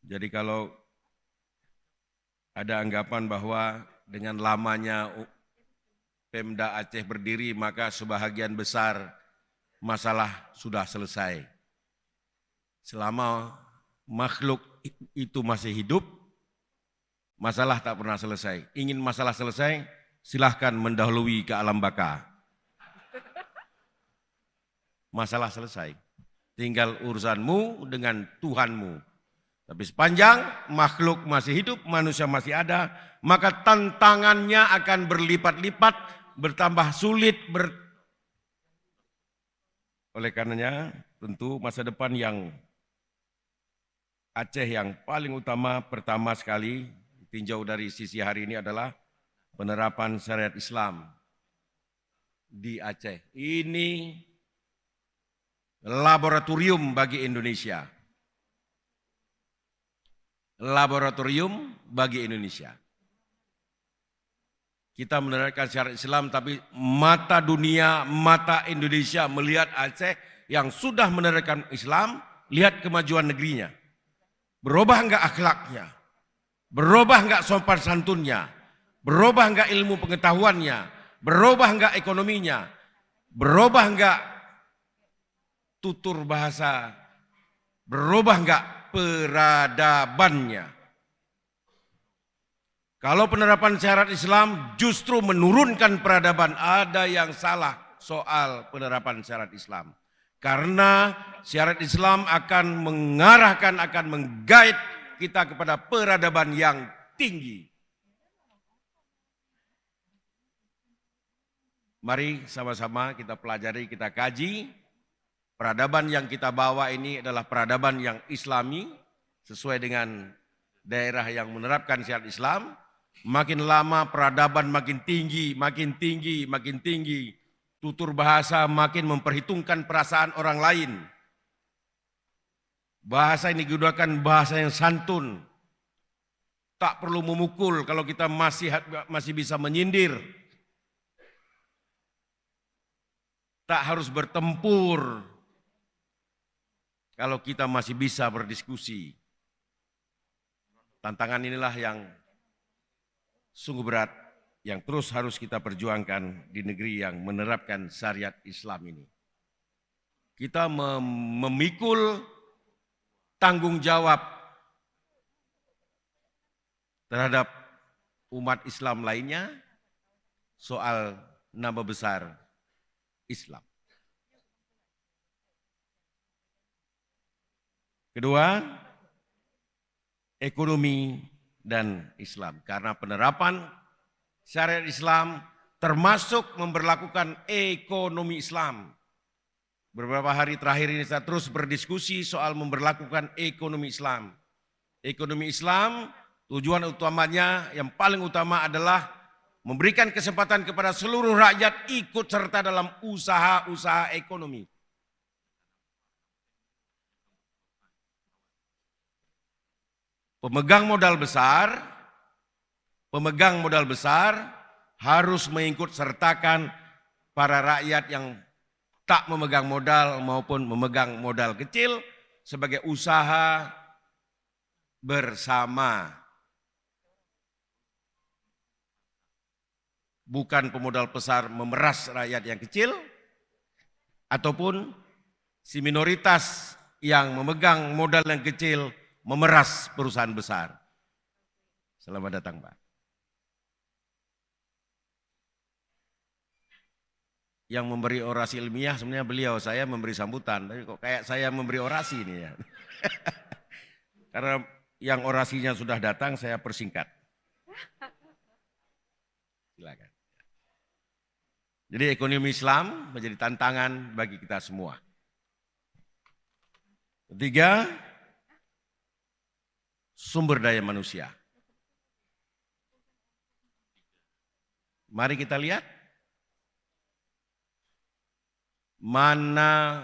Jadi kalau ada anggapan bahwa dengan lamanya Pemda Aceh berdiri maka sebahagian besar masalah sudah selesai. Selama makhluk itu masih hidup, masalah tak pernah selesai. Ingin masalah selesai, silahkan mendahului ke alam baka. Masalah selesai. Tinggal urusanmu dengan Tuhanmu. Tapi sepanjang makhluk masih hidup, manusia masih ada, maka tantangannya akan berlipat-lipat, bertambah sulit. Oleh karenanya, tentu masa depan yang Aceh yang paling utama, pertama sekali tinjau dari sisi hari ini adalah penerapan syariat Islam di Aceh. Ini laboratorium bagi Indonesia. Laboratorium bagi Indonesia. Kita menerapkan syariat Islam, tapi mata dunia, mata Indonesia melihat Aceh yang sudah menerapkan Islam, lihat kemajuan negerinya. Berubah enggak akhlaknya? Berubah enggak sopan santunnya? Berubah enggak ilmu pengetahuannya? Berubah enggak ekonominya? Berubah enggak tutur bahasa? Berubah enggak peradabannya? Kalau penerapan syariat Islam justru menurunkan peradaban, ada yang salah soal penerapan syariat Islam. Karena syariat Islam akan mengarahkan, akan menggait kita kepada peradaban yang tinggi. Mari sama-sama kita pelajari, kita kaji. Peradaban yang kita bawa ini adalah peradaban yang Islami, sesuai dengan daerah yang menerapkan syariat Islam. Makin lama peradaban makin tinggi, makin tinggi, makin tinggi. Tutur bahasa makin memperhitungkan perasaan orang lain. Bahasa ini digunakan bahasa yang santun. Tak perlu memukul kalau kita masih bisa menyindir. Tak harus bertempur kalau kita masih bisa berdiskusi. Tantangan inilah yang sungguh berat, yang terus harus kita perjuangkan di negeri yang menerapkan syariat Islam ini. Kita memikul tanggung jawab terhadap umat Islam lainnya soal nama besar Islam. Kedua, ekonomi dan Islam. Karena penerapan syariat Islam termasuk memberlakukan ekonomi Islam. Beberapa hari terakhir ini saya terus berdiskusi soal memberlakukan ekonomi Islam. Ekonomi Islam tujuan utamanya yang paling utama adalah memberikan kesempatan kepada seluruh rakyat ikut serta dalam usaha-usaha ekonomi. Pemegang modal besar harus mengikut sertakan para rakyat yang tak memegang modal maupun memegang modal kecil sebagai usaha bersama. Bukan pemodal besar memeras rakyat yang kecil, ataupun si minoritas yang memegang modal yang kecil memeras perusahaan besar. Selamat datang, Pak. Yang memberi orasi ilmiah sebenarnya beliau, saya memberi sambutan. Tapi kok kayak saya memberi orasi ini ya. Karena yang orasinya sudah datang, saya persingkat. Silakan. Jadi ekonomi Islam menjadi tantangan bagi kita semua. Ketiga, sumber daya manusia. Mari kita lihat mana